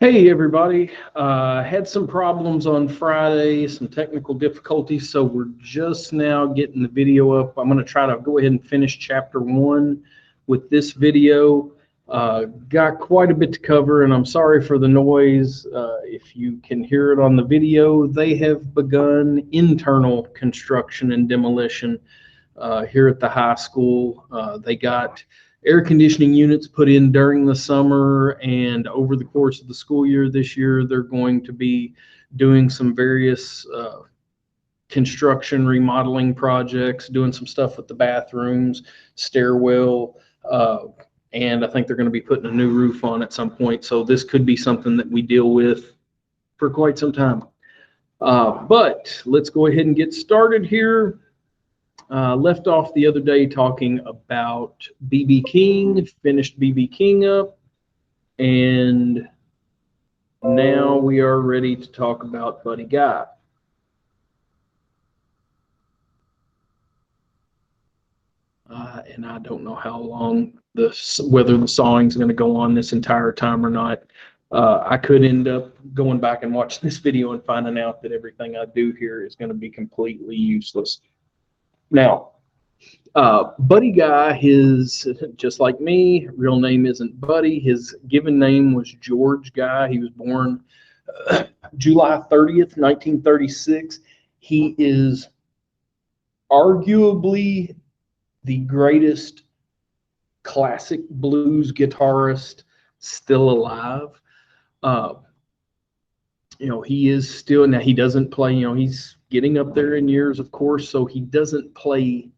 Hey everybody, had some problems on Friday, some technical difficulties, so we're just now getting the video up. I'm going to try to go ahead and finish chapter 1 with this video. Got quite a bit to cover, and I'm sorry for the noise. If you can hear it on the video, they have begun internal construction and demolition here at the high school. They got air conditioning units put in during the summer, and over the course of the school year this year, they're going to be doing some various construction remodeling projects, doing some stuff with the bathrooms, stairwell, and I think they're going to be putting a new roof on at some point. So this could be something that we deal with for quite some time. But let's go ahead and get started here. Left off the other day talking about B.B. King, finished B.B. King up, and now we are ready to talk about Buddy Guy. And I don't know how long whether the sawing's going to go on this entire time or not. I could end up going back and watching this video and finding out that everything I do here is going to be completely useless. Now, Buddy Guy, his, just like me, real name isn't Buddy. His given name was George Guy. He was born July 30th, 1936. He is arguably the greatest classic blues guitarist still alive. He is still, now he doesn't play, he's getting up there in years, of course, so he doesn't play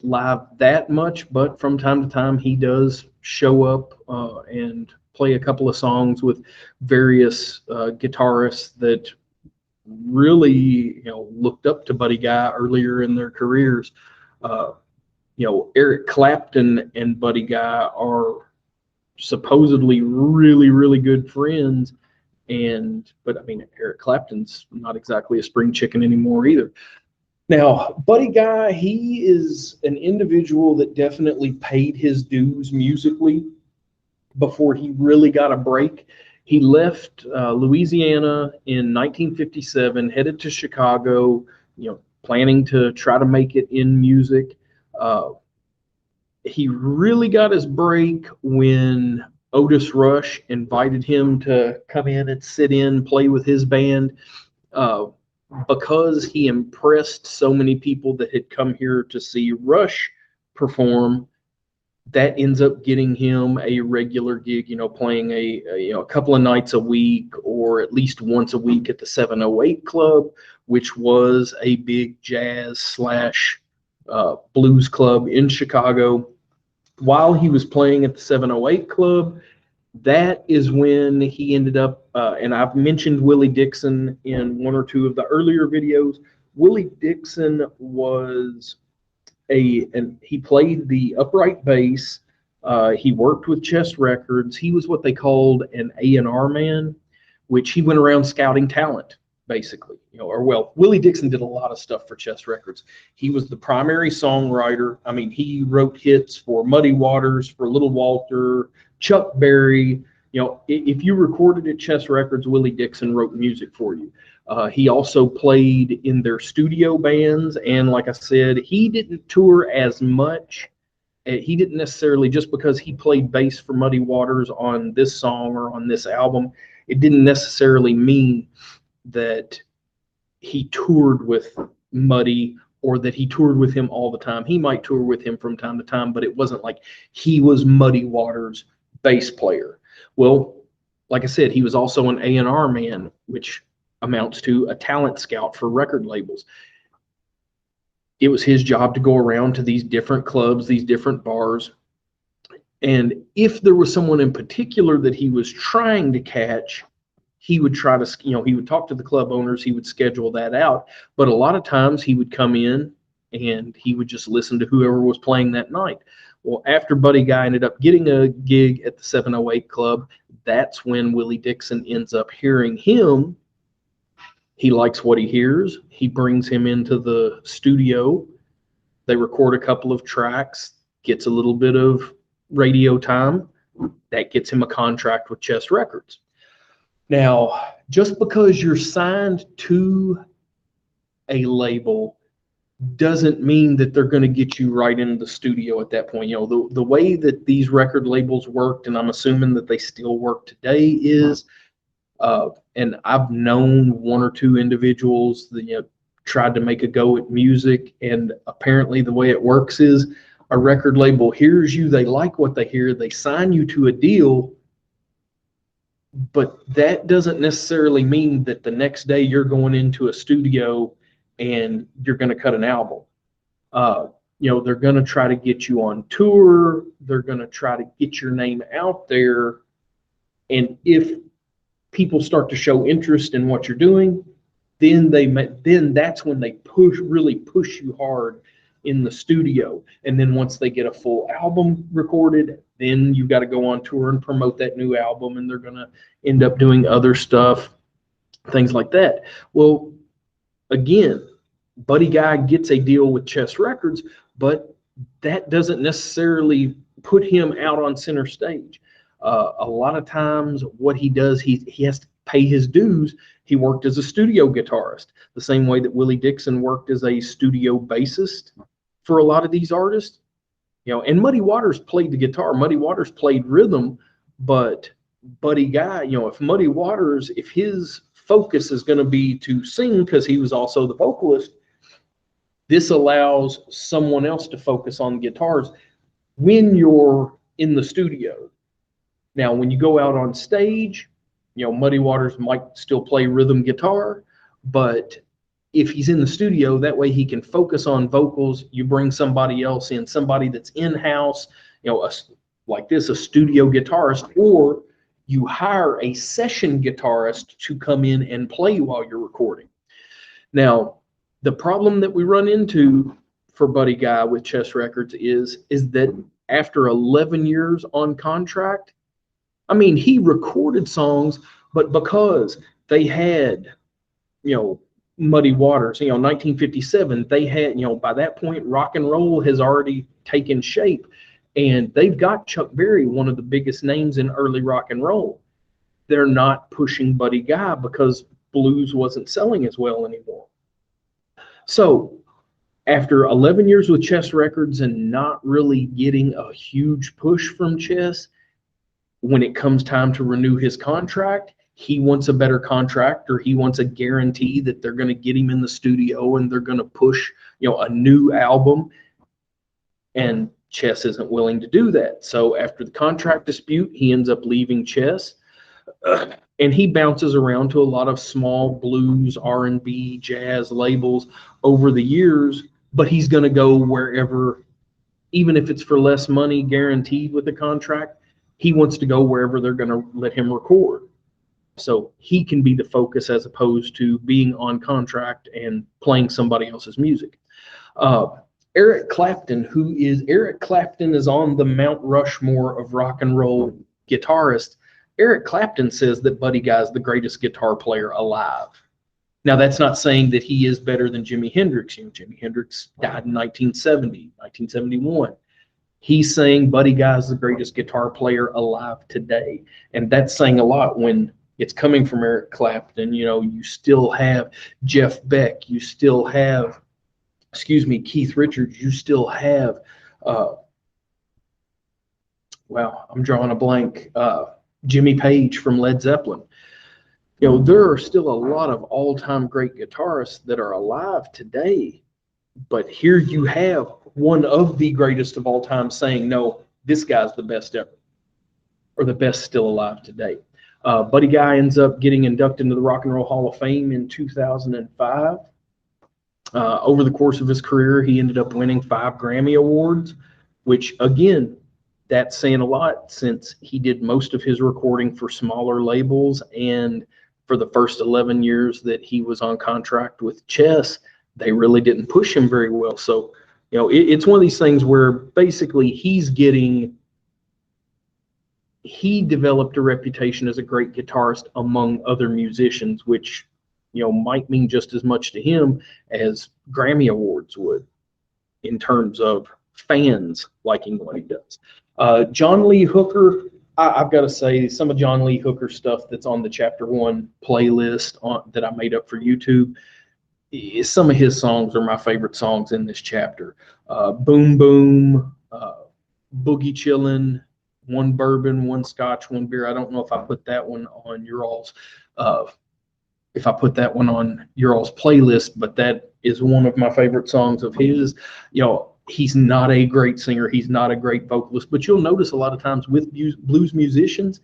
live that much, but from time to time he does show up and play a couple of songs with various guitarists that really looked up to Buddy Guy earlier in their careers. Eric Clapton and Buddy Guy are supposedly really good friends, but I mean, Eric Clapton's not exactly a spring chicken anymore either. Now, Buddy Guy, he is an individual that definitely paid his dues musically before he really got a break. He left Louisiana in 1957, headed to Chicago, planning to try to make it in music. He really got his break when Otis Rush invited him to come in and sit in, play with his band. Because he impressed so many people that had come here to see Rush perform, that ends up getting him a regular gig, playing a couple of nights a week or at least once a week at the 708 Club, which was a big jazz / blues club in Chicago. While he was playing at the 708 Club, that is when he ended up, and I've mentioned Willie Dixon in one or two of the earlier videos. Willie Dixon was he played the upright bass. He worked with Chess Records. He was what they called an A&R man, which he went around scouting talent, basically. Willie Dixon did a lot of stuff for Chess Records. He was the primary songwriter. I mean, he wrote hits for Muddy Waters, for Little Walter, Chuck Berry. If you recorded at Chess Records, Willie Dixon wrote music for you. He also played in their studio bands, and like I said, he didn't tour as much. He didn't necessarily, just because he played bass for Muddy Waters on this song or on this album, it didn't necessarily mean that he toured with Muddy or that he toured with him all the time. He might tour with him from time to time, but it wasn't like he was Muddy Waters' bass player. Well, like I said, he was also an A&R man, which amounts to a talent scout for record labels. It was his job to go around to these different clubs, these different bars, and if there was someone in particular that he was trying to catch, he would try to, he would talk to the club owners, he would schedule that out. But a lot of times he would come in and he would just listen to whoever was playing that night. Well, after Buddy Guy ended up getting a gig at the 708 Club, that's when Willie Dixon ends up hearing him. He likes what he hears. He brings him into the studio. They record a couple of tracks, gets a little bit of radio time. That gets him a contract with Chess Records. Now, just because you're signed to a label doesn't mean that they're going to get you right into the studio at that point. You know, the way that these record labels worked, and I'm assuming that they still work today, is, and I've known one or two individuals that, you know, tried to make a go at music, and apparently the way it works is a record label hears you, they like what they hear, they sign you to a deal, but that doesn't necessarily mean that the next day you're going into a studio and you're going to cut an album. You know, they're going to try to get you on tour. They're going to try to get your name out there. And if people start to show interest in what you're doing, then that's when they really push you hard in the studio. And then once they get a full album recorded, then you got to go on tour and promote that new album, and they're going to end up doing other stuff, things like that. Well, again, Buddy Guy gets a deal with Chess Records, but that doesn't necessarily put him out on center stage. A lot of times what he does, he has to pay his dues. He worked as a studio guitarist, the same way that Willie Dixon worked as a studio bassist for a lot of these artists. You know, and Muddy Waters played the guitar. Muddy Waters played rhythm, but Buddy Guy, you know, if his focus is going to be to sing, because he was also the vocalist, this allows someone else to focus on guitars when you're in the studio. Now, when you go out on stage, you know, Muddy Waters might still play rhythm guitar, but if he's in the studio, that way he can focus on vocals. You bring somebody else in, somebody that's in-house, you know, like this, a studio guitarist, or you hire a session guitarist to come in and play while you're recording. Now, the problem that we run into for Buddy Guy with Chess Records is that after 11 years on contract, I mean, he recorded songs, but because they had, you know, Muddy Waters, you know, 1957, they had, you know, by that point, rock and roll has already taken shape, and they've got Chuck Berry, one of the biggest names in early rock and roll. They're not pushing Buddy Guy because blues wasn't selling as well anymore. So after 11 years with Chess Records and not really getting a huge push from Chess, when it comes time to renew his contract, he wants a better contract, or he wants a guarantee that they're going to get him in the studio and they're going to push, you know, a new album. And Chess isn't willing to do that. So after the contract dispute, he ends up leaving Chess, and he bounces around to a lot of small blues, R&B, jazz labels over the years, but he's going to go wherever, even if it's for less money guaranteed with the contract, he wants to go wherever they're going to let him record. So he can be the focus as opposed to being on contract and playing somebody else's music. Eric Clapton is on the Mount Rushmore of rock and roll guitarists. Eric Clapton says that Buddy Guy is the greatest guitar player alive. Now, that's not saying that he is better than Jimi Hendrix. You know, Jimi Hendrix died in 1970, 1971. He's saying Buddy Guy is the greatest guitar player alive today. And that's saying a lot when it's coming from Eric Clapton. You know, you still have Jeff Beck. You still have, Keith Richards. You still have, I'm drawing a blank, Jimmy Page from Led Zeppelin. You know, there are still a lot of all-time great guitarists that are alive today. But here you have one of the greatest of all time saying, no, this guy's the best ever, or the best still alive today. Buddy Guy ends up getting inducted into the Rock and Roll Hall of Fame in 2005. Over the course of his career, he ended up winning 5 Grammy Awards, which, again, that's saying a lot since he did most of his recording for smaller labels. And for the first 11 years that he was on contract with Chess, they really didn't push him very well. So, you know, it's one of these things where basically he developed a reputation as a great guitarist among other musicians, which, you know, might mean just as much to him as Grammy Awards would in terms of fans liking what he does. John Lee Hooker, I've got to say, some of John Lee Hooker stuff that's on the Chapter One playlist that I made up for YouTube, some of his songs are my favorite songs in this chapter. Boom Boom, Boogie Chillin', One Bourbon, One Scotch, One Beer. I don't know if I put that one on your all's uh, if I put that one on your all's playlist, but that is one of my favorite songs of his. You know, he's not a great singer, he's not a great vocalist, but you'll notice a lot of times with blues musicians,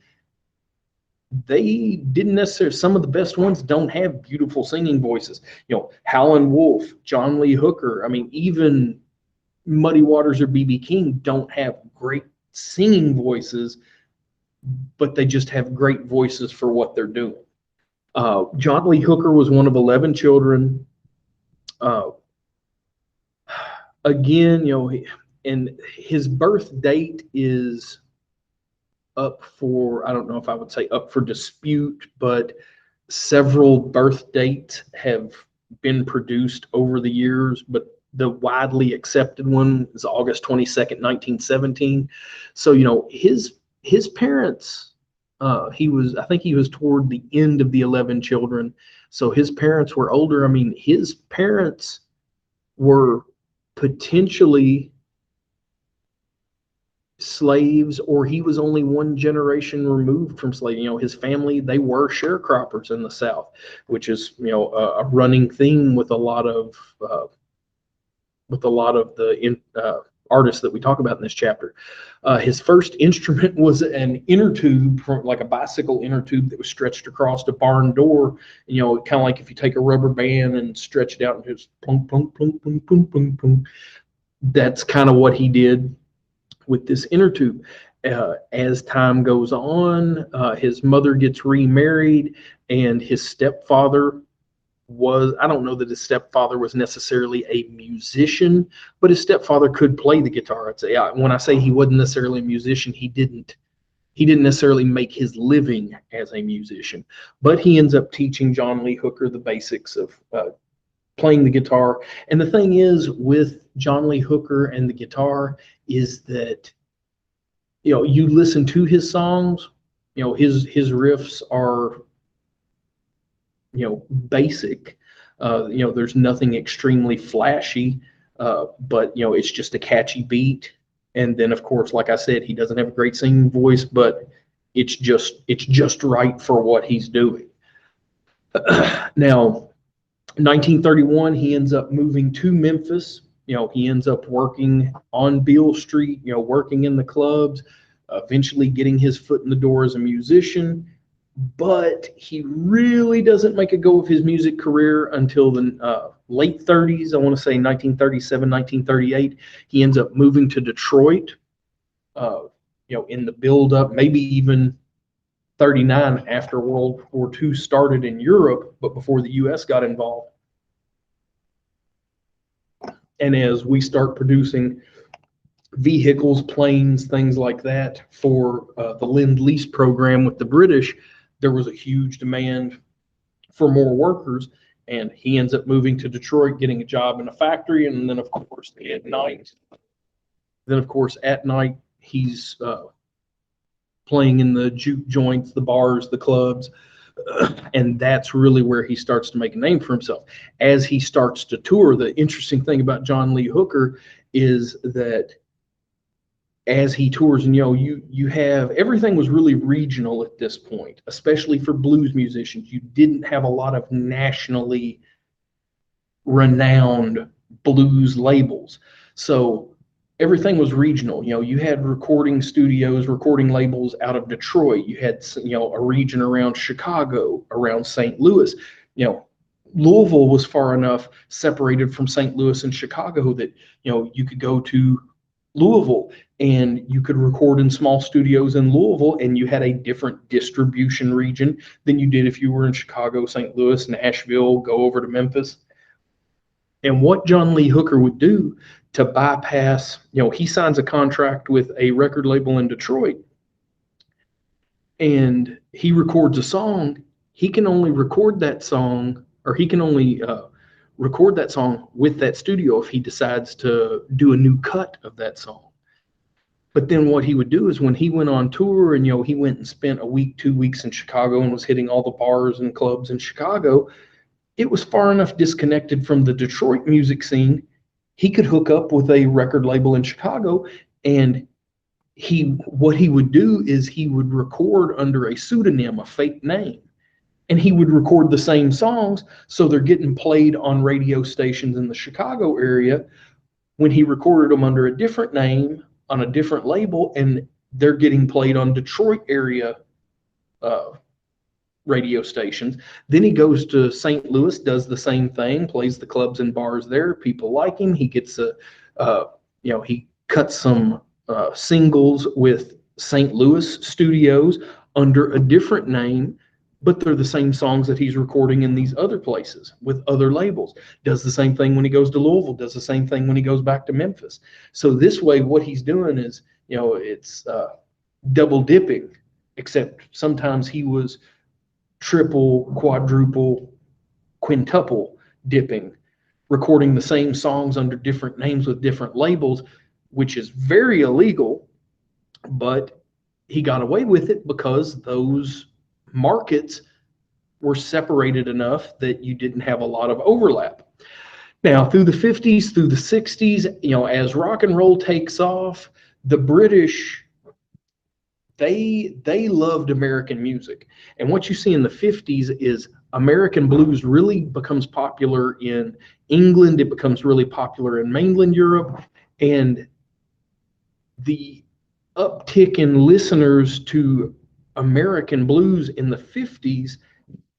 they didn't necessarily, some of the best ones don't have beautiful singing voices. You know, Howlin' Wolf, John Lee Hooker, I mean, even Muddy Waters or BB King don't have great singing voices, but they just have great voices for what they're doing. John Lee Hooker was one of 11 children. Uh, Again, you know, and his birth date is up for, I don't know if I would say up for dispute, but several birth dates have been produced over the years, but the widely accepted one is August 22nd, 1917. So, you know, his parents, I think he was toward the end of the 11 children. So his parents were older. I mean, his parents were potentially slaves, or he was only one generation removed from slavery. You know, his family, they were sharecroppers in the South, which is, you know, a running theme with a lot of the artists that we talk about in this chapter. His first instrument was an inner tube, like a bicycle inner tube that was stretched across a barn door. You know, kind of like if you take a rubber band and stretch it out and just plunk, plunk, plunk, plunk, plunk, plunk, plunk. That's kind of what he did with this inner tube. As time goes on, his mother gets remarried, and his stepfather was, I don't know that his stepfather was necessarily a musician, but his stepfather could play the guitar. I'd say, when I say he wasn't necessarily a musician, he didn't necessarily make his living as a musician, but he ends up teaching John Lee Hooker the basics of playing the guitar. And the thing is with John Lee Hooker and the guitar is that, you know, you listen to his songs, you know, his riffs are, you know, basic. You know, there's nothing extremely flashy, but, you know, it's just a catchy beat. And then, of course, like I said, he doesn't have a great singing voice, but it's just right for what he's doing. Now, 1931, he ends up moving to Memphis. You know, he ends up working on Beale Street, you know, working in the clubs, eventually getting his foot in the door as a musician. But he really doesn't make a go of his music career until the late 30s. I want to say 1937, 1938. He ends up moving to Detroit, you know, in the build-up, maybe even 39 after World War II started in Europe, but before the U.S. got involved. And as we start producing vehicles, planes, things like that for the Lend-Lease program with the British, there was a huge demand for more workers, and he ends up moving to Detroit, getting a job in a factory, and then of course at night he's playing in the juke joints, the bars, the clubs, and that's really where he starts to make a name for himself. As he starts to tour, the interesting thing about John Lee Hooker is that as he tours, and, you know, you have, everything was really regional at this point, especially for blues musicians. You didn't have a lot of nationally renowned blues labels, so everything was regional. You know, you had recording studios, recording labels out of Detroit. You had, you know, a region around Chicago, around St. Louis. You know, Louisville was far enough separated from St. Louis and Chicago that, you know, you could go to Louisville and you could record in small studios in Louisville, and you had a different distribution region than you did if you were in Chicago, St. Louis, Nashville, go over to Memphis. And what John Lee Hooker would do to bypass, you know, he signs a contract with a record label in Detroit and he records a song. He can only record that song, or he can only record that song with that studio if he decides to do a new cut of that song. But then what he would do is when he went on tour and, he went and spent a week, 2 weeks in Chicago and was hitting all the bars and clubs in Chicago, it was far enough disconnected from the Detroit music scene. He could hook up with a record label in Chicago, and what he would do is he would record under a pseudonym, a fake name, and he would record the same songs, so they're getting played on radio stations in the Chicago area when he recorded them under a different name on a different label, and they're getting played on Detroit area radio stations. Then he goes to St. Louis, does the same thing, plays the clubs and bars there. People like him. He gets he cuts some singles with St. Louis studios under a different name, but they're the same songs that he's recording in these other places with other labels. Does the same thing when he goes to Louisville, does the same thing when he goes back to Memphis. So this way, what he's doing is, it's double dipping, except sometimes he was triple, quadruple, quintuple dipping, recording the same songs under different names with different labels, which is very illegal, but he got away with it because those markets were separated enough that you didn't have a lot of overlap. Now, through the 50s, through the 60s, as rock and roll takes off, the British, they loved American music. And what you see in the 50s is American blues really becomes popular in England. It becomes really popular in mainland Europe. And the uptick in listeners to American blues in the 50s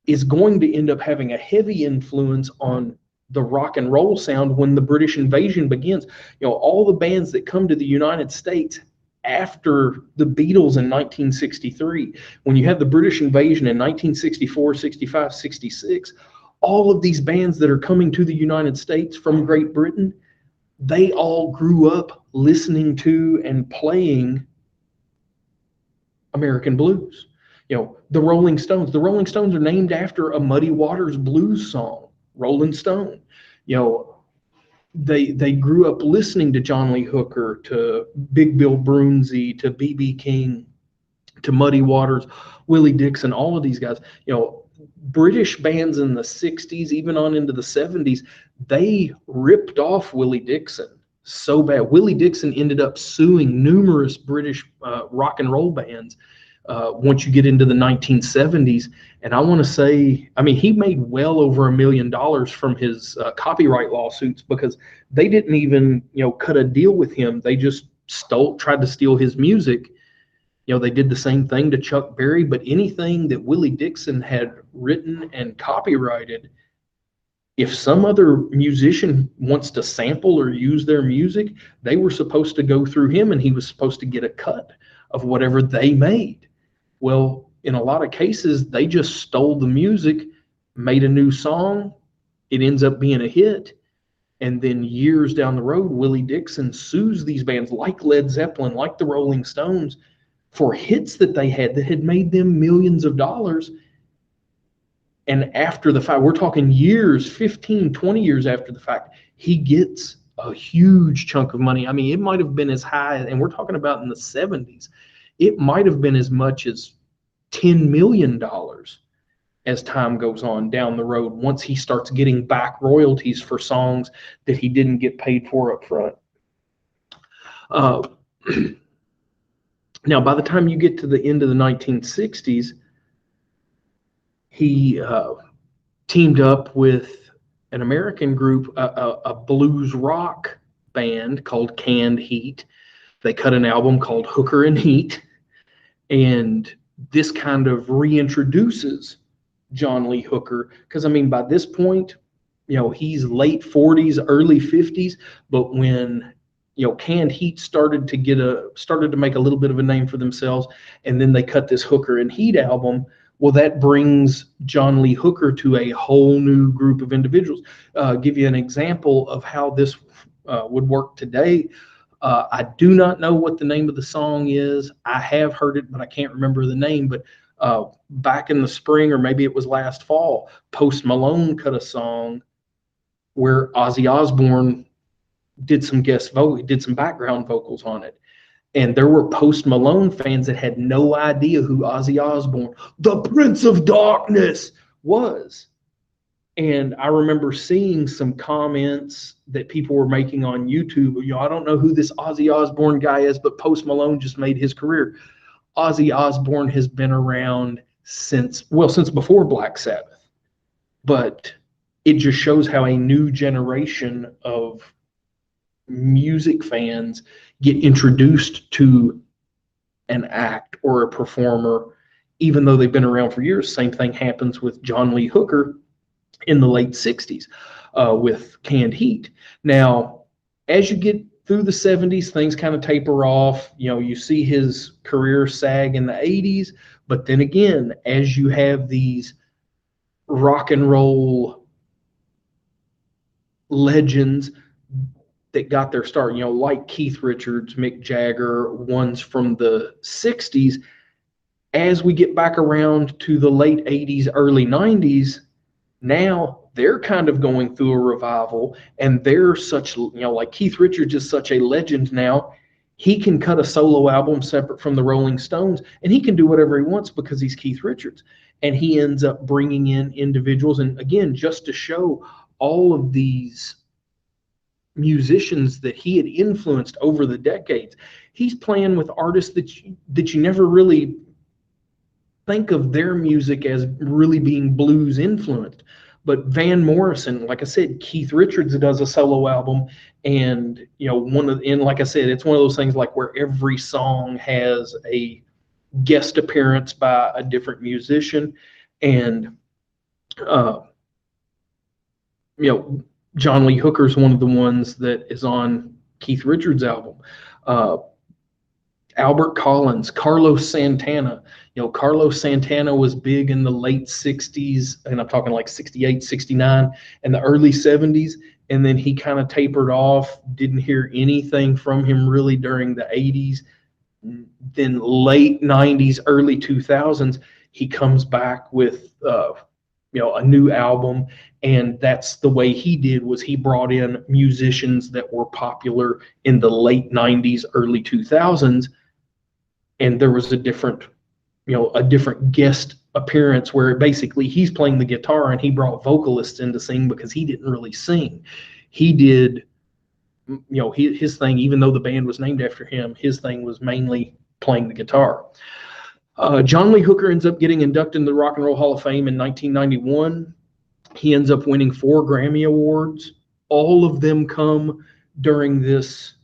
is going to end up having a heavy influence on the rock and roll sound when the British invasion begins. All the bands that come to the United States after the Beatles in 1963, when you have the British invasion in 1964, 65, 66, all of these bands that are coming to the United States from Great Britain, they all grew up listening to and playing American blues. The Rolling Stones. The Rolling Stones are named after a Muddy Waters blues song, Rolling Stone. They grew up listening to John Lee Hooker, to Big Bill Broonzy, to B.B. King, to Muddy Waters, Willie Dixon, all of these guys. British bands in the 60s, even on into the 70s, they ripped off Willie Dixon so bad. Willie Dixon ended up suing numerous British rock and roll bands once you get into the 1970s. And I want to say, he made well over $1 million from his copyright lawsuits, because they didn't even, cut a deal with him. They just tried to steal his music. They did the same thing to Chuck Berry, but anything that Willie Dixon had written and copyrighted, if some other musician wants to sample or use their music, they were supposed to go through him, and he was supposed to get a cut of whatever they made. Well, in a lot of cases, they just stole the music, made a new song, it ends up being a hit, and then years down the road, Willie Dixon sues these bands like Led Zeppelin, like the Rolling Stones, for hits that they had that had made them millions of dollars. And after the fact, we're talking years, 15, 20 years after the fact, he gets a huge chunk of money. It might have been as high, and we're talking about in the 70s, it might have been as much as $10 million as time goes on down the road, once he starts getting back royalties for songs that he didn't get paid for up front. Now, by the time you get to the end of the 1960s, he teamed up with an American group, a blues rock band called Canned Heat. They cut an album called Hooker and Heat, and this kind of reintroduces John Lee Hooker, because by this point, he's late 40s, early 50s, but when Canned Heat started to make a little bit of a name for themselves, and then they cut this Hooker and Heat album. Well, that brings John Lee Hooker to a whole new group of individuals. Give you an example of how this would work today. I do not know what the name of the song is. I have heard it, but I can't remember the name. But back in the spring, or maybe it was last fall, Post Malone cut a song where Ozzy Osbourne did some background vocals on it. And there were Post Malone fans that had no idea who Ozzy Osbourne, the Prince of Darkness, was. And I remember seeing some comments that people were making on YouTube. I don't know who this Ozzy Osbourne guy is, but Post Malone just made his career. Ozzy Osbourne has been around since before Black Sabbath. But it just shows how a new generation of music fans get introduced to an act or a performer, even though they've been around for years. Same thing happens with John Lee Hooker in the late 60s with Canned Heat. Now, as you get through the 70s, things kind of taper off. You see his career sag in the 80s, but then again, as you have these rock and roll legends that got their start, like Keith Richards, Mick Jagger, ones from the 60s, as we get back around to the late 80s, early 90s, now they're kind of going through a revival, and they're such, like Keith Richards is such a legend now. He can cut a solo album separate from the Rolling Stones, and he can do whatever he wants because he's Keith Richards. And he ends up bringing in individuals. And again, just to show all of these musicians that he had influenced over the decades, he's playing with artists that you never really think of their music as really being blues influenced. But Van Morrison, like I said, Keith Richards does a solo album, and like I said, it's one of those things like where every song has a guest appearance by a different musician, and John Lee Hooker's one of the ones that is on Keith Richards' album. Albert Collins, Carlos Santana. Carlos Santana was big in the late 60s, and I'm talking like 68, 69, and the early 70s, and then he kind of tapered off, didn't hear anything from him really during the 80s. Then late 90s, early 2000s, he comes back with a new album, and that's the way he did, was he brought in musicians that were popular in the late 90s, early 2000s, and there was a different guest appearance where basically he's playing the guitar and he brought vocalists in to sing because he didn't really sing. He did, his thing, even though the band was named after him, his thing was mainly playing the guitar. John Lee Hooker ends up getting inducted into the Rock and Roll Hall of Fame in 1991. He ends up winning 4 Grammy Awards. All of them come during this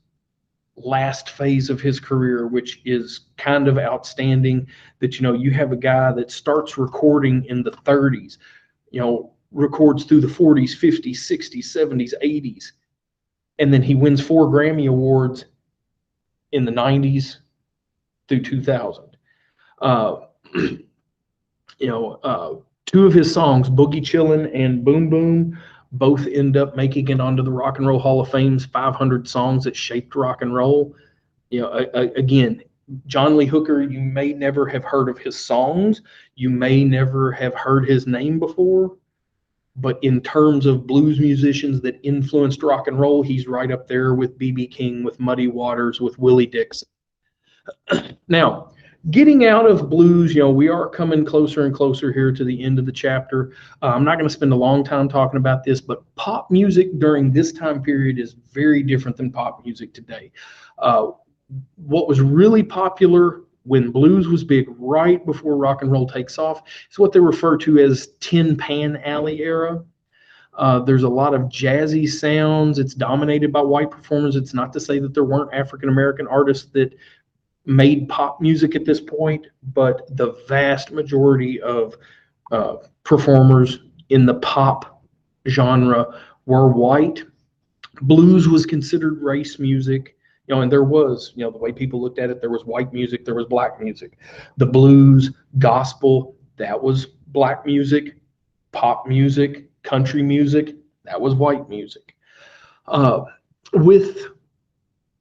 last phase of his career, which is kind of outstanding, that you have a guy that starts recording in the 30s, records through the 40s, 50s, 60s, 70s, 80s, and then he wins 4 Grammy Awards in the 90s through 2000. 2 of his songs, Boogie Chillin' and Boom Boom, both end up making it onto the Rock and Roll Hall of Fame's 500 songs that shaped rock and roll. Again, John Lee Hooker, you may never have heard of his songs. You may never have heard his name before. But in terms of blues musicians that influenced rock and roll, he's right up there with B.B. King, with Muddy Waters, with Willie Dixon. Now, getting out of blues, we are coming closer and closer here to the end of the chapter. I'm not going to spend a long time talking about this, but pop music during this time period is very different than pop music today. What was really popular when blues was big right before rock and roll takes off is what they refer to as Tin Pan Alley era. There's a lot of jazzy sounds. It's dominated by white performers. It's not to say that there weren't African-American artists that made pop music at this point, but the vast majority of performers in the pop genre were white. Blues was considered race music, and there was, the way people looked at it, there was white music, there was black music. The blues, gospel, that was black music. Pop music, country music, that was white music. With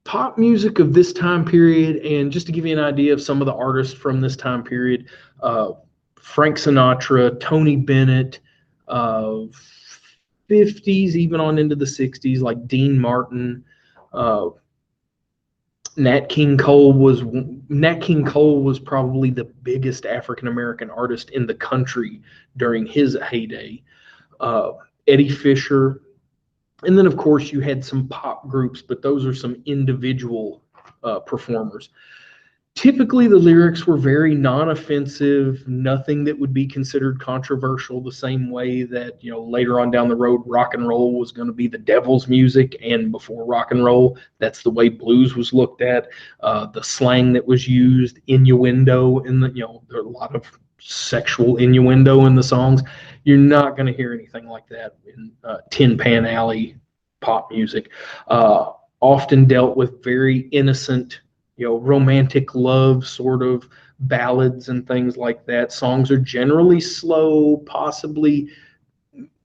pop music of this time period, and just to give you an idea of some of the artists from this time period, Frank Sinatra, Tony Bennett, 50s, even on into the 60s, like Dean Martin, Nat King Cole was probably the biggest African American artist in the country during his heyday. Uh, Eddie Fisher, and then of course you had some pop groups, but those are some individual performers. Typically the lyrics were very non-offensive, nothing that would be considered controversial, the same way that, you know, later on down the road rock and roll was going to be the devil's music, and before rock and roll, that's the way blues was looked at. The slang that was used, innuendo, in the, you know, there are a lot of sexual innuendo in the songs. You're not going to hear anything like that in Tin Pan Alley pop music. Often dealt with very innocent, you know, romantic love sort of ballads and things like that. Songs are generally slow, possibly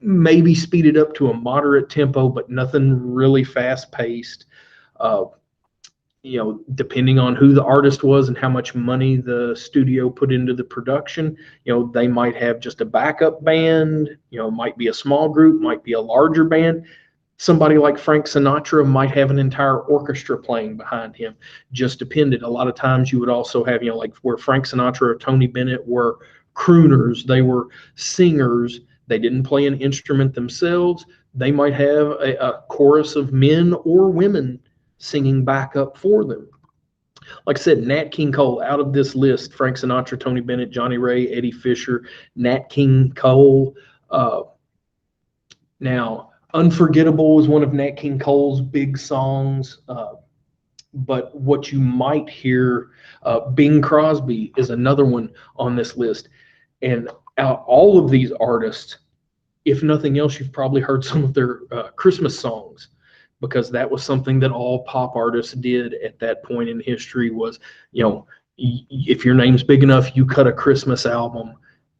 maybe speeded up to a moderate tempo, but nothing really fast paced. Uh, you know, depending on who the artist was and how much money the studio put into the production, you know, they might have just a backup band, you know, might be a small group, might be a larger band. Somebody like Frank Sinatra might have an entire orchestra playing behind him. Just depended. A lot of times you would also have, you know, like where Frank Sinatra or Tony Bennett were crooners, they were singers. They didn't play an instrument themselves. They might have a chorus of men or women singing backup for them. Like I said, Nat King Cole, out of this list, Frank Sinatra, Tony Bennett, Johnny Ray, Eddie Fisher, Nat King Cole. Now, Unforgettable was one of Nat King Cole's big songs. But what you might hear, Bing Crosby is another one on this list. And all of these artists, if nothing else, you've probably heard some of their Christmas songs, because that was something that all pop artists did at that point in history was, you know, if your name's big enough, you cut a Christmas album,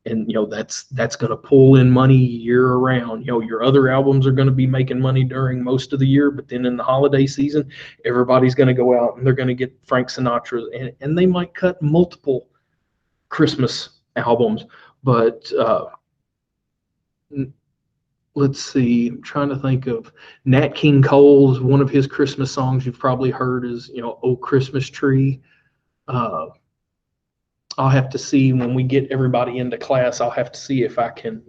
and, you know, that's going to pull in money year around. You know, your other albums are going to be making money during most of the year, but then in the holiday season, everybody's going to go out and they're going to get Frank Sinatra, and they might cut multiple Christmas albums. But let's see, I'm trying to think of Nat King Cole's, one of his Christmas songs you've probably heard is, you know, "Oh Christmas Tree." I'll have to see when we get everybody into class, I'll have to see if I can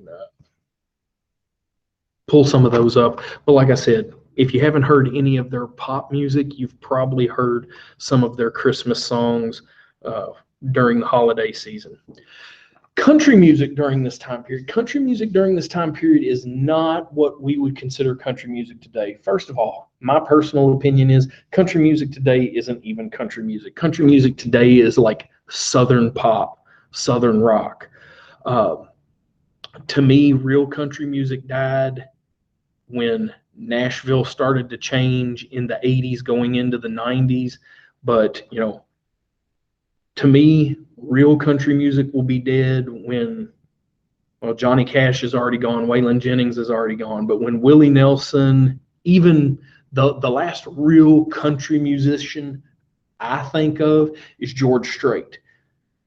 pull some of those up. But like I said, if you haven't heard any of their pop music, you've probably heard some of their Christmas songs during the holiday season. Country music during this time period. Country music during this time period is not what we would consider country music today. First of all, my personal opinion is country music today isn't even country music. Country music today is like Southern pop, Southern rock. To me, real country music died when Nashville started to change in the 80s going into the 90s. But, you know, to me, real country music will be dead when, well, Johnny Cash is already gone, Waylon Jennings is already gone, but when Willie Nelson, even the last real country musician I think of is George Strait.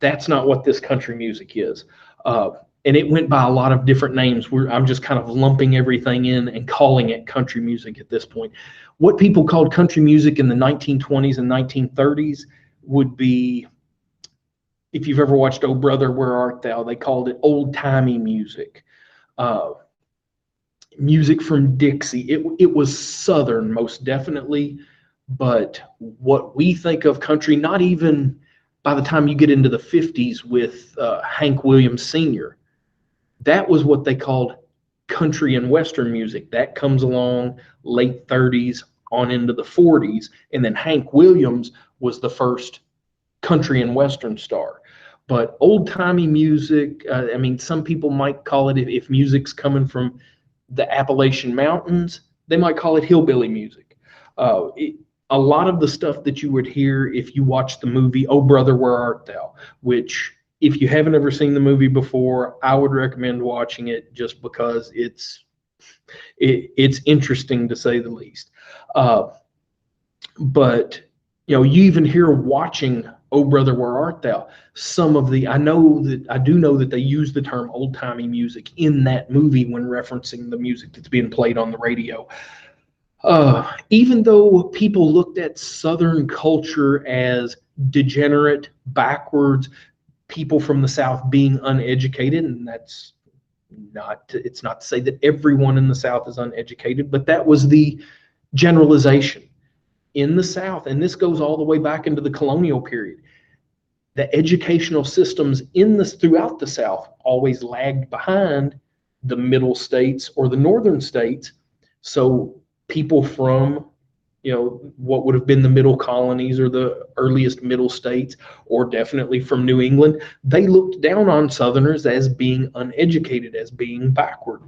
That's not what this country music is. And it went by a lot of different names. I'm just kind of lumping everything in and calling it country music at this point. What people called country music in the 1920s and 1930s would be, if you've ever watched Oh Brother, Where Art Thou, they called it old-timey music. Music from Dixie. It was Southern, most definitely. But what we think of country, not even by the time you get into the 50s with Hank Williams Sr., that was what they called country and Western music. That comes along late 30s on into the 40s. And then Hank Williams was the first country and Western star. But old-timey music, I mean, some people might call it, if music's coming from the Appalachian Mountains, they might call it hillbilly music. A lot of the stuff that you would hear if you watch the movie Oh Brother, Where Art Thou, which, if you haven't ever seen the movie before, I would recommend watching it just because it's interesting to say the least. But, you know, you even hear watching Oh Brother, Where Art Thou, some of the, I do know that they use the term old-timey music in that movie when referencing the music that's being played on the radio. Even though people looked at Southern culture as degenerate, backwards, people from the South being uneducated, and it's not to say that everyone in the South is uneducated, but that was the generalization in the South. And this goes all the way back into the colonial period. The educational systems throughout the South always lagged behind the middle states or the northern states. So people from what would have been the middle colonies or the earliest middle states, or definitely from New England, they looked down on Southerners as being uneducated, as being backward.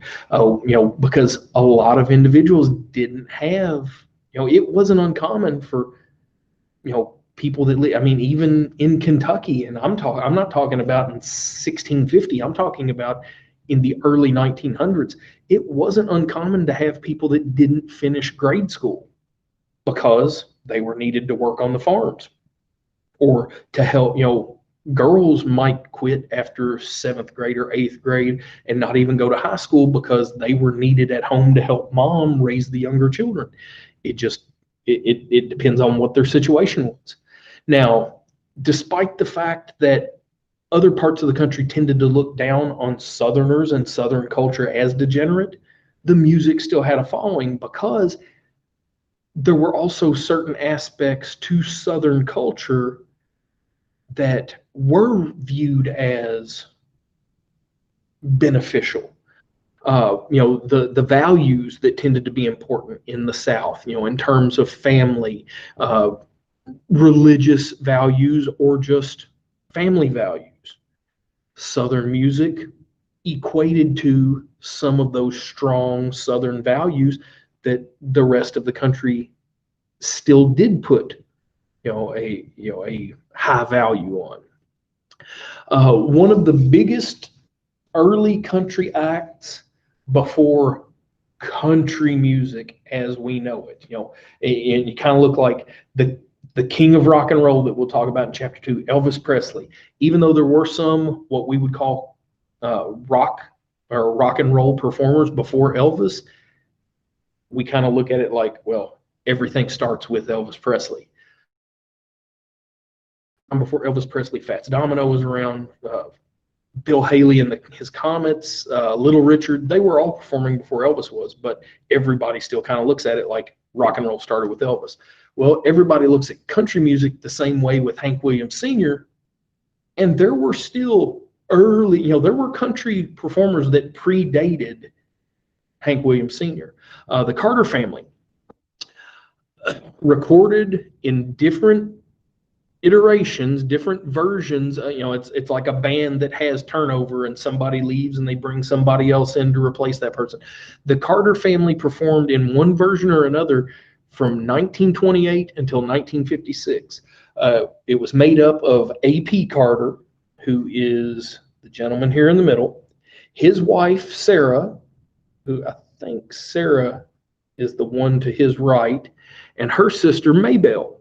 Because a lot of individuals didn't have, it wasn't uncommon for, people that live, I mean, even in Kentucky, and I'm not talking about in 1650, I'm talking about in the early 1900s, it wasn't uncommon to have people that didn't finish grade school because they were needed to work on the farms or to help. Girls might quit after 7th grade or 8th grade and not even go to high school because they were needed at home to help mom raise the younger children. It depends on what their situation was. Now, despite the fact that other parts of the country tended to look down on Southerners and Southern culture as degenerate, the music still had a following because there were also certain aspects to Southern culture that were viewed as beneficial. The values that tended to be important in the South, in terms of family, religious values, or just family values. Southern music equated to some of those strong Southern values that the rest of the country still did put, a high value on. One of the biggest early country acts before country music as we know it, and you kind of look like the king of rock and roll that we'll talk about in chapter 2, Elvis Presley. Even though there were some what we would call rock and roll performers before Elvis, we kind of look at it like, well, everything starts with Elvis Presley. Before Elvis Presley, Fats Domino was around, Bill Haley and his Comets, Little Richard, they were all performing before Elvis was, but everybody still kind of looks at it like rock and roll started with Elvis. Well, everybody looks at country music the same way with Hank Williams Sr., and there were still early, there were country performers that predated Hank Williams Sr. The Carter family recorded in different iterations, different versions. It's like a band that has turnover and somebody leaves and they bring somebody else in to replace that person. The Carter family performed in one version or another from 1928 until 1956. It was made up of A.P. Carter, who is the gentleman here in the middle, his wife, Sarah, who I think Sarah is the one to his right, and her sister, Maybelle.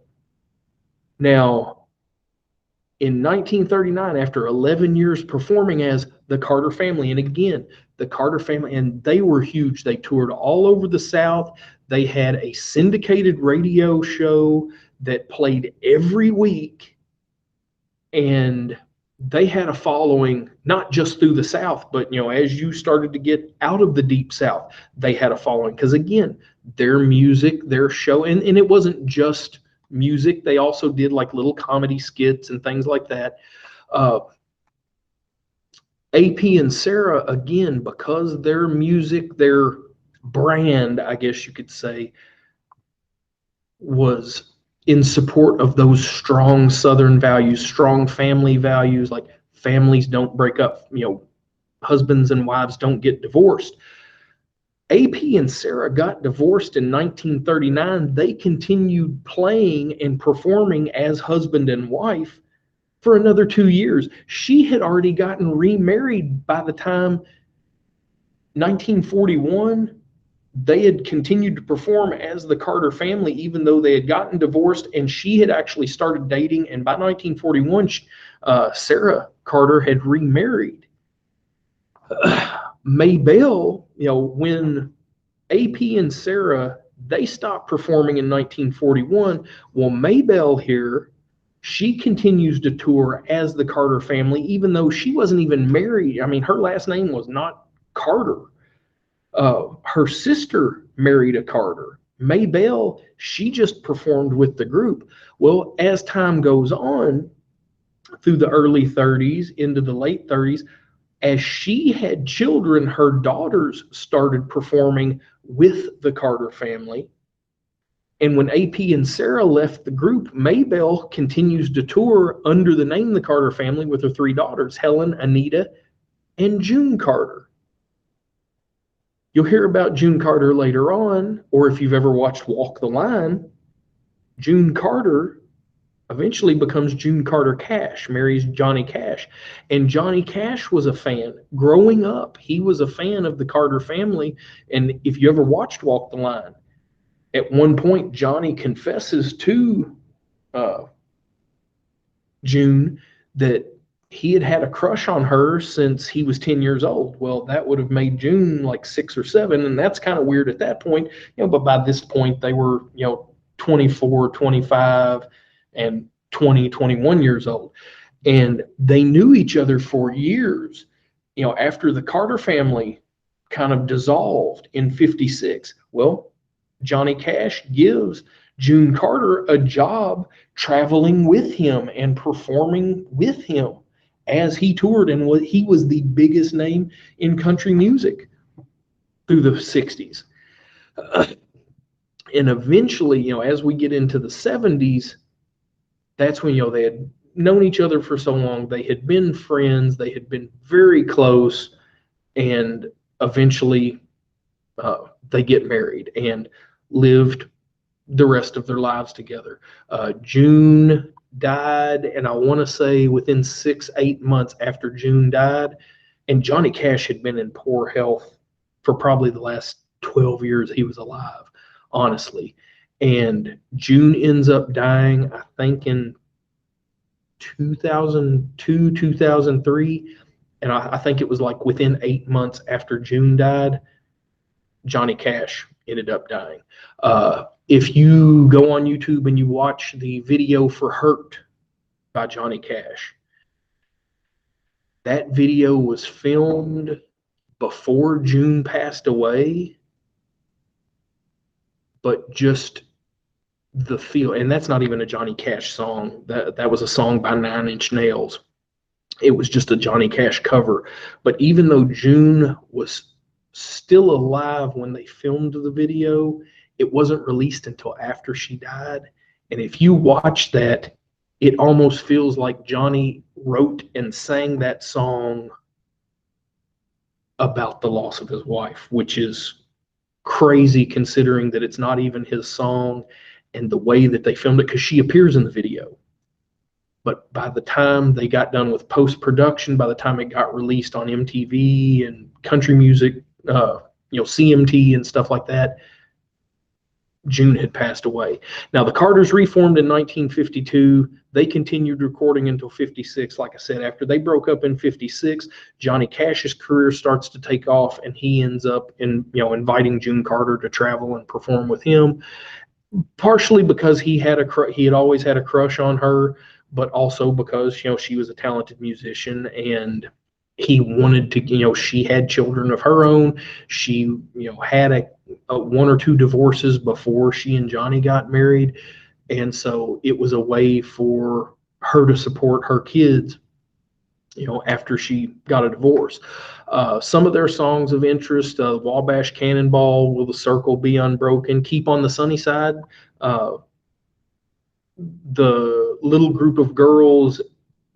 Now, in 1939, after 11 years performing as the Carter family, and again, the Carter family, and they were huge. They toured all over the South. They had a syndicated radio show that played every week, and they had a following not just through the South, but as you started to get out of the deep South, they had a following because again, their music, their show, and it wasn't just music. They also did like little comedy skits and things like that. AP and Sarah, again, because their music, their brand, I guess you could say, was in support of those strong Southern values, strong family values, like families don't break up, husbands and wives don't get divorced. AP and Sarah got divorced in 1939. They continued playing and performing as husband and wife for another 2 years. She had already gotten remarried by the time 1941. They had continued to perform as the Carter family, even though they had gotten divorced, and she had actually started dating. And by 1941, Sarah Carter had remarried. Maybelle, when AP and Sarah They stopped performing in 1941. Well, Maybelle here, she continues to tour as the Carter family, even though she wasn't even married. I mean, her last name was not Carter. Her sister married a Carter. Maybelle, she just performed with the group. Well, as time goes on, through the early 30s into the late 30s, as she had children, her daughters started performing with the Carter family. And when AP and Sarah left the group, Maybelle continues to tour under the name the Carter family with her three daughters, Helen, Anita, and June Carter. You'll hear about June Carter later on, or if you've ever watched Walk the Line, June Carter eventually becomes June Carter Cash, marries Johnny Cash. And Johnny Cash was a fan. Growing up, he was a fan of the Carter family. And if you ever watched Walk the Line, at one point, Johnny confesses to June that he had had a crush on her since he was 10 years old. Well, that would have made June like 6 or 7, and that's kind of weird at that point, but by this point they were, 24, 25, and 20, 21 years old. And they knew each other for years. After the Carter family kind of dissolved in 56, well, Johnny Cash gives June Carter a job traveling with him and performing with him as he toured, and he was the biggest name in country music through the 60s. And eventually, as we get into the 70s, that's when, they had known each other for so long. They had been friends. They had been very close. And eventually they get married and lived the rest of their lives together. June died, and I want to say within 6-8 months after June died, and Johnny Cash had been in poor health for probably the last 12 years he was alive, honestly. And June ends up dying, I think, in 2002, 2003. And I think it was like within 8 months after June died, Johnny Cash ended up dying. If you go on YouTube and you watch the video for Hurt by Johnny Cash, that video was filmed before June passed away, but just the feel, and that's not even a Johnny Cash song. That was a song by 9 Inch Nails. It was just a Johnny Cash cover. But even though June was still alive when they filmed the video, it wasn't released until after she died. And if you watch that, it almost feels like Johnny wrote and sang that song about the loss of his wife, which is crazy considering that it's not even his song and the way that they filmed it, because she appears in the video. But by the time they got done with post-production, by the time it got released on MTV and country music, CMT and stuff like that, June had passed away. Now, the Carters reformed in 1952. They continued recording until 56. Like I said, after they broke up in 56, Johnny Cash's career starts to take off, and he ends up inviting June Carter to travel and perform with him, partially because he had always had a crush on her, but also because she was a talented musician, and he wanted to, she had children of her own. She had a 1 or 2 divorces before she and Johnny got married, and so it was a way for her to support her kids after she got a divorce. Some of their songs of interest: Wabash Cannonball, Will the Circle Be Unbroken, Keep on the Sunny Side. The little group of girls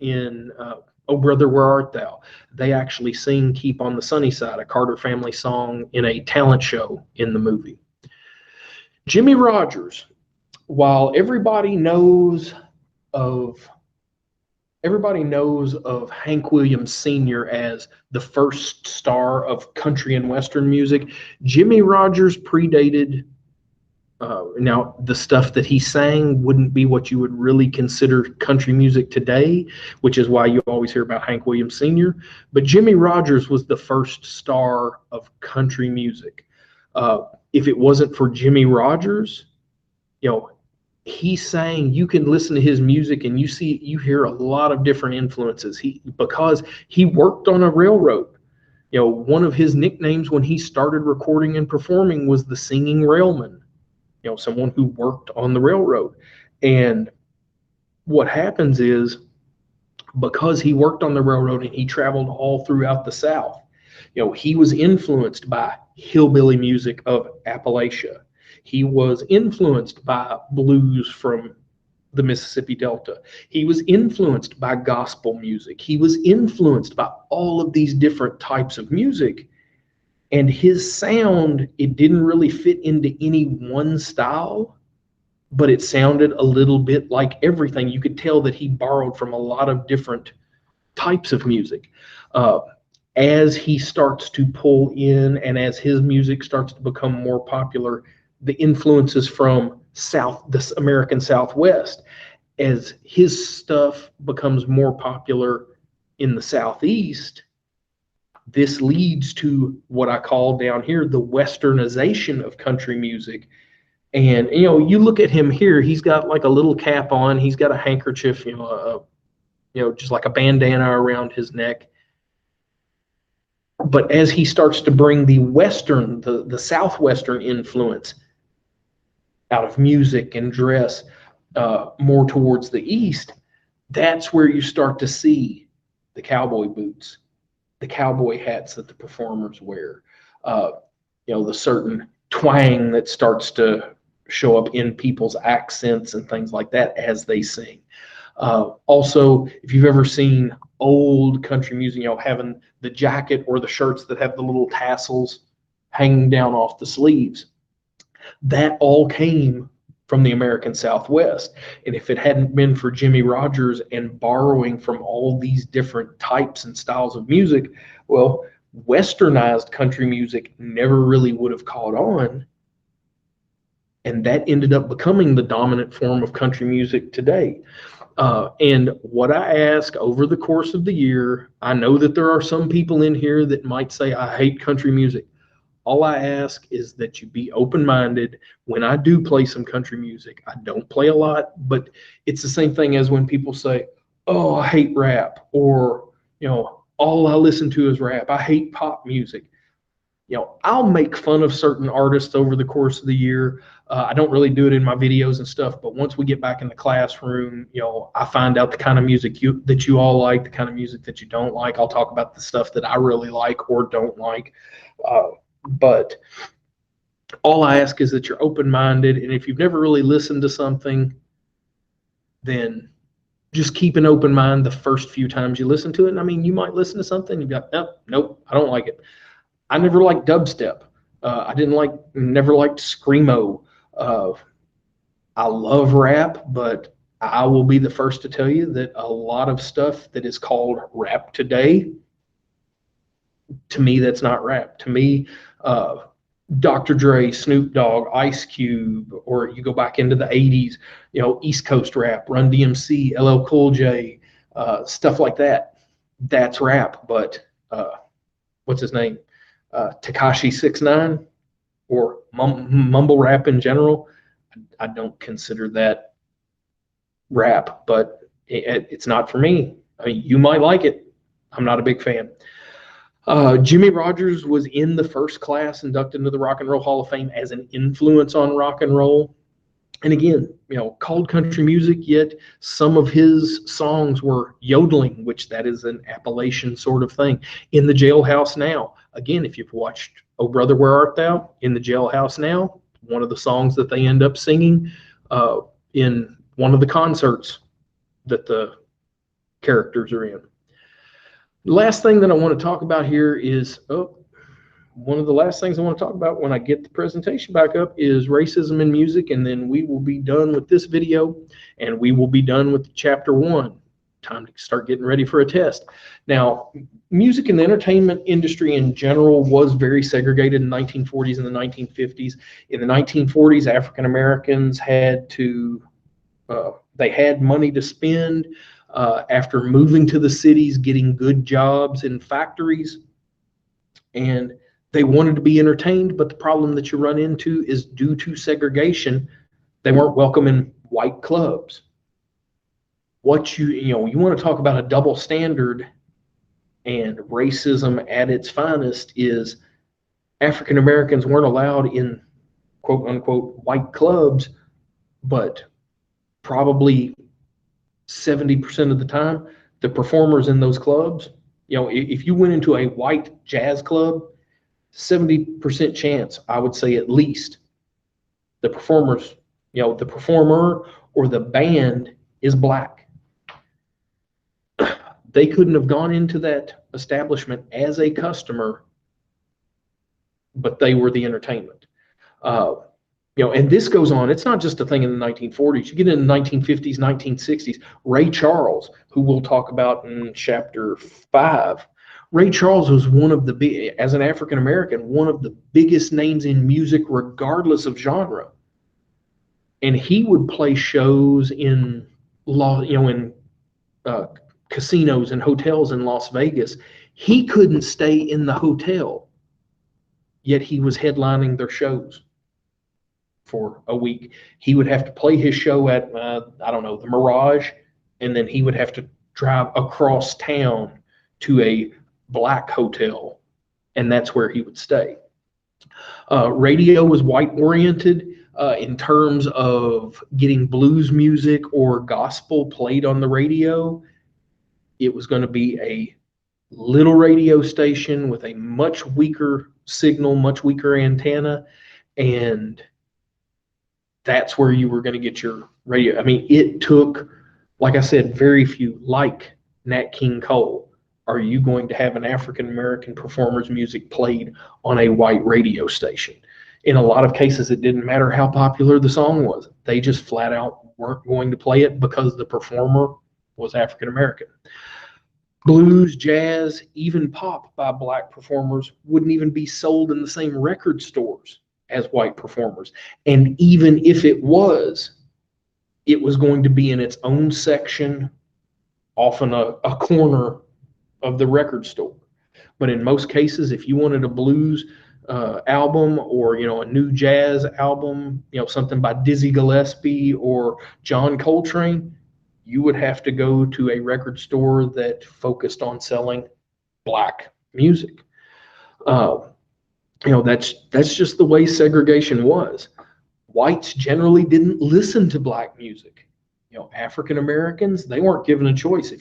in Oh Brother, Where Art Thou, they actually sing Keep on the Sunny Side, a Carter family song, in a talent show in the movie. Jimmie Rodgers, while everybody knows of Hank Williams Sr. as the first star of country and western music, Jimmie Rodgers predated. Now, the stuff that he sang wouldn't be what you would really consider country music today, which is why you always hear about Hank Williams Sr. But Jimmie Rodgers was the first star of country music. if it wasn't for Jimmy Rogers, you know, he sang, you can listen to his music and you hear a lot of different influences. Because he worked on a railroad. You know, one of his nicknames when he started recording and performing was the Singing Railman, you know, someone who worked on the railroad. And what happens is, because he worked on the railroad and he traveled all throughout the South, you know, he was influenced by hillbilly music of Appalachia. He was influenced by blues from the Mississippi Delta. He was influenced by gospel music. He was influenced by all of these different types of music. And his sound, it didn't really fit into any one style, but it sounded a little bit like everything. You could tell that he borrowed from a lot of different types of music. As he starts to pull in and as his music starts to become more popular, the influences from the American Southwest, as his stuff becomes more popular in the Southeast, this leads to what I call down here the westernization of country music. And you know, you look at him here, he's got like a little cap on, he's got a handkerchief, just like a bandana around his neck. But as he starts to bring the Southwestern influence out of music and dress more towards the East, that's where you start to see the cowboy boots, the cowboy hats that the performers wear, the certain twang that starts to show up in people's accents and things like that as they sing. Also, if you've ever seen old country music, having the jacket or the shirts that have the little tassels hanging down off the sleeves, that all came from the American Southwest. And if it hadn't been for Jimmy Rogers and borrowing from all these different types and styles of music, well, westernized country music never really would have caught on. And that ended up becoming the dominant form of country music today. And what I ask over the course of the year, I know that there are some people in here that might say, I hate country music. All I ask is that you be open-minded. When I do play some country music, I don't play a lot, but it's the same thing as when people say, oh, I hate rap, or, all I listen to is rap. I hate pop music. I'll make fun of certain artists over the course of the year. I don't really do it in my videos and stuff, but once we get back in the classroom, I find out the kind of music that you all like, the kind of music that you don't like. I'll talk about the stuff that I really like or don't like. But all I ask is that you're open-minded, and if you've never really listened to something, then just keep an open mind the first few times you listen to it. And I mean, you might listen to something and you'd be like, nope, I don't like it. I never liked dubstep. Never liked screamo. I love rap, but I will be the first to tell you that a lot of stuff that is called rap today, to me, that's not rap. To me, Dr. Dre, Snoop Dogg, Ice Cube, or you go back into the 80s, East Coast rap, Run DMC, LL Cool J, stuff like that. That's rap. But what's his name? Tekashi 6ix9ine, or mumble rap in general, I don't consider that rap, but it's not for me. I mean, you might like it. I'm not a big fan. Jimmy Rogers was in the first class inducted into the Rock and Roll Hall of Fame as an influence on rock and roll. And again, called country music, yet some of his songs were yodeling, which that is an Appalachian sort of thing. In the Jailhouse Now, again, if you've watched Oh Brother, Where Art Thou? In the Jailhouse Now, one of the songs that they end up singing in one of the concerts that the characters are in. Last thing that I want to talk about here is, one of the last things I want to talk about when I get the presentation back up is racism in music, and then we will be done with this video, and we will be done with chapter 1. Time to start getting ready for a test. Now, music and the entertainment industry in general was very segregated in the 1940s and the 1950s. In the 1940s, African Americans had money to spend after moving to the cities, getting good jobs in factories, and They wanted to be entertained, but the problem that you run into is due to segregation, they weren't welcome in white clubs. What you want to talk about a double standard and racism at its finest is African Americans weren't allowed in quote unquote white clubs, but probably 70% of the time, the performers in those clubs, if you went into a white jazz club, 70% chance, I would say at least, the performers, the performer or the band is black. They couldn't have gone into that establishment as a customer, but they were the entertainment. And this goes on. It's not just a thing in the 1940s. You get in the 1950s, 1960s. Ray Charles, who we'll talk about in chapter 5, Ray Charles was one of the as an African American, one of the biggest names in music, regardless of genre. And he would play shows in casinos and hotels in Las Vegas. He couldn't stay in the hotel, yet he was headlining their shows for a week. He would have to play his show at, the Mirage, and then he would have to drive across town to a black hotel, and that's where he would stay. Radio was white oriented in terms of getting blues music or gospel played on the radio. It was going to be a little radio station with a much weaker signal, much weaker antenna, and that's where you were going to get your radio. I mean, it took, like I said, very few, like Nat King Cole. Are you going to have an African American performer's music played on a white radio station? In a lot of cases, it didn't matter how popular the song was. They just flat out weren't going to play it because the performer was African American. Blues, jazz, even pop by black performers wouldn't even be sold in the same record stores as white performers. And even if it was going to be in its own section, often a corner of the record store. But in most cases, if you wanted a blues album or a new jazz album, something by Dizzy Gillespie or John Coltrane, you would have to go to a record store that focused on selling black music. That's just the way segregation was. Whites generally didn't listen to black music. African Americans, they weren't given a choice.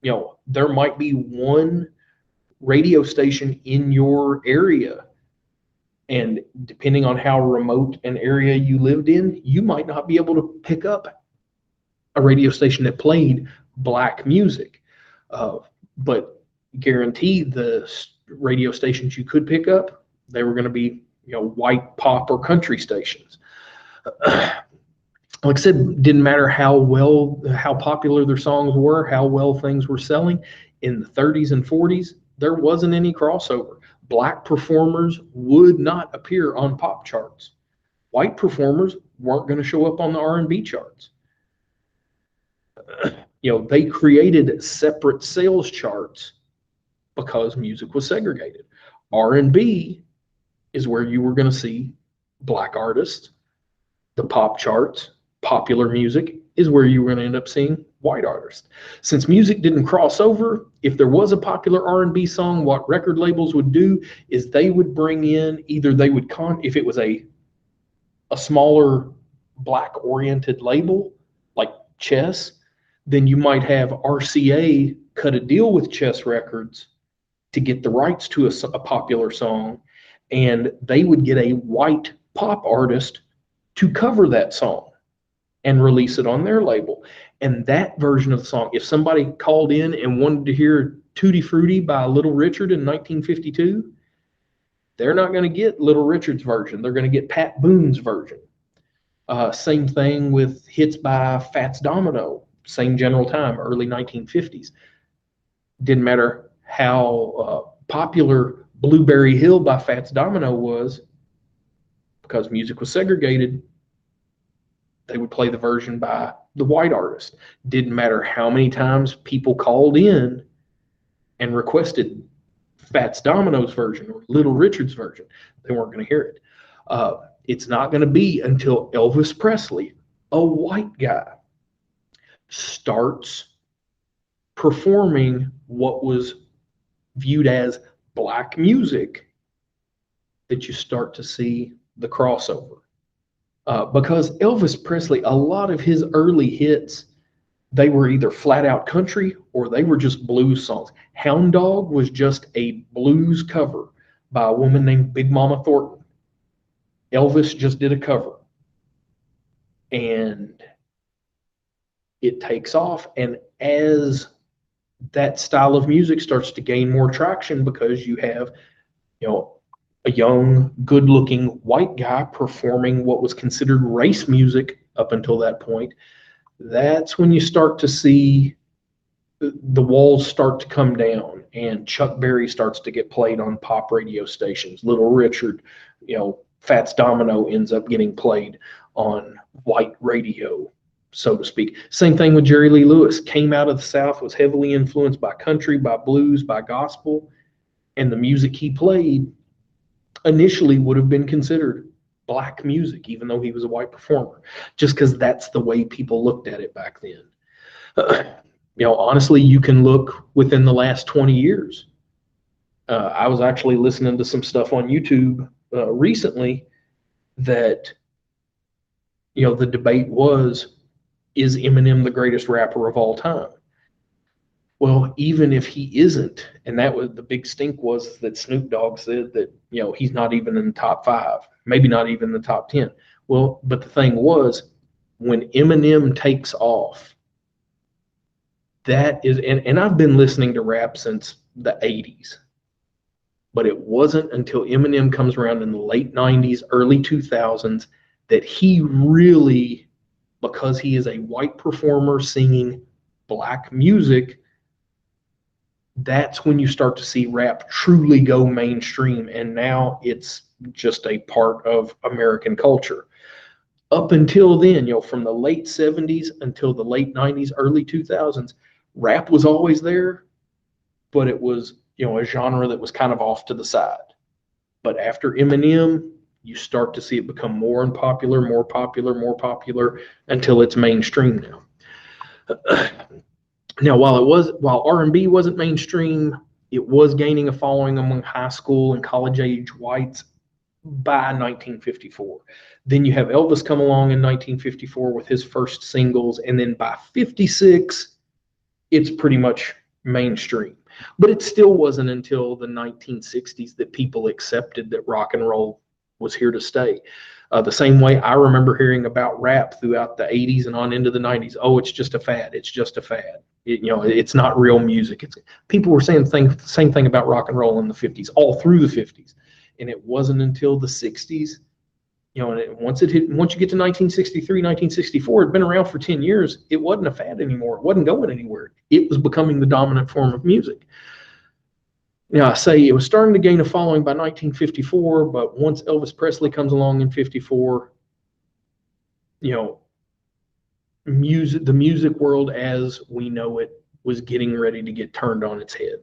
There might be one radio station in your area, and depending on how remote an area you lived in, you might not be able to pick up a radio station that played black music. But guaranteed the radio stations you could pick up, they were going to be white pop or country stations. Like I said, didn't matter how popular their songs were, how well things were selling. In the 30s and 40s, there wasn't any crossover. Black performers would not appear on pop charts. White performers weren't going to show up on the R&B charts. They created separate sales charts because music was segregated. R&B is where you were going to see black artists. The pop charts, popular music, is where you were going to end up seeing white artists. Since music didn't cross over, if there was a popular R&B song, what record labels would do is they would bring in, if it was a smaller black oriented label like Chess, then you might have RCA cut a deal with Chess Records to get the rights to a popular song, and they would get a white pop artist to cover that song and release it on their label. And that version of the song, if somebody called in and wanted to hear Tutti Frutti by Little Richard in 1952, they're not going to get Little Richard's version. They're going to get Pat Boone's version. Same thing with hits by Fats Domino, same general time, early 1950s. Didn't matter how popular Blueberry Hill by Fats Domino was, because music was segregated, they would play the version by the white artist. Didn't matter how many times people called in and requested Fats Domino's version or Little Richard's version. They weren't going to hear it. It's not going to be until Elvis Presley, a white guy, starts performing what was viewed as black music that you start to see the crossover. Because Elvis Presley, a lot of his early hits, they were either flat out country or they were just blues songs. Hound Dog was just a blues cover by a woman named Big Mama Thornton. Elvis just did a cover. And it takes off. And as that style of music starts to gain more traction, because you have, a young, good-looking white guy performing what was considered race music up until that point, that's when you start to see the walls start to come down and Chuck Berry starts to get played on pop radio stations. Little Richard, Fats Domino ends up getting played on white radio, so to speak. Same thing with Jerry Lee Lewis. Came out of the South, was heavily influenced by country, by blues, by gospel, and the music he played initially would have been considered black music, even though he was a white performer, just because that's the way people looked at it back then. Honestly, you can look within the last 20 years. I was actually listening to some stuff on YouTube recently that, the debate was, is Eminem the greatest rapper of all time? Well, even if he isn't, and that was the big stink, was that Snoop Dogg said that, he's not even in the top 5, maybe not even the top 10. Well, but the thing was, when Eminem takes off, that is, and I've been listening to rap since the 80s, but it wasn't until Eminem comes around in the late 90s, early 2000s, that he really, because he is a white performer singing black music, that's when you start to see rap truly go mainstream, and now it's just a part of American culture. Up until then, from the late 70s until the late 90s, early 2000s, rap was always there, but it was, a genre that was kind of off to the side. But after Eminem, you start to see it become more and popular, more popular, more popular, until it's mainstream now. Now, while R&B wasn't mainstream, it was gaining a following among high school and college age whites by 1954. Then you have Elvis come along in 1954 with his first singles, and then by 56, it's pretty much mainstream. But it still wasn't until the 1960s that people accepted that rock and roll was here to stay. The same way I remember hearing about rap throughout the 80s and on into the 90s. Oh, it's just a fad. It's just a fad. It's not real music. People were saying the same thing about rock and roll in the 50s, all through the 50s. And it wasn't until the 60s, once you get to 1963, 1964, it'd been around for 10 years. It wasn't a fad anymore. It wasn't going anywhere. It was becoming the dominant form of music. I say it was starting to gain a following by 1954, but once Elvis Presley comes along in 54, the music world as we know it was getting ready to get turned on its head.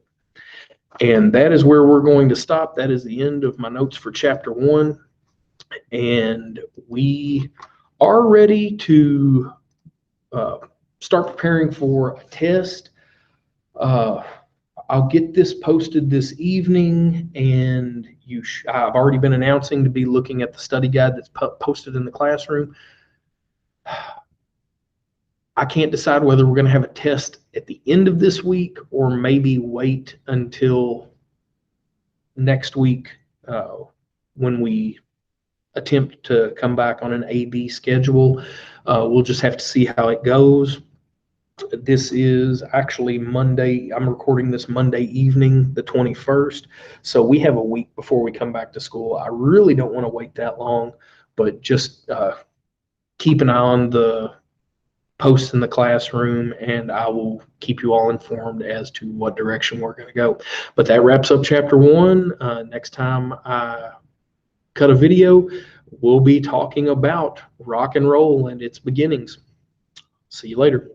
And that is where we're going to stop. That is the end of my notes for chapter 1. And we are ready to start preparing for a test. I'll get this posted this evening, and I've already been announcing to be looking at the study guide that's posted in the classroom. I can't decide whether we're going to have a test at the end of this week or maybe wait until next week when we attempt to come back on an A-B schedule. We'll just have to see how it goes. This is actually Monday. I'm recording this Monday evening, the 21st. So we have a week before we come back to school. I really don't want to wait that long, but just keep an eye on the posts in the classroom, and I will keep you all informed as to what direction we're going to go. But that wraps up chapter 1. Next time I cut a video, we'll be talking about rock and roll and its beginnings. See you later.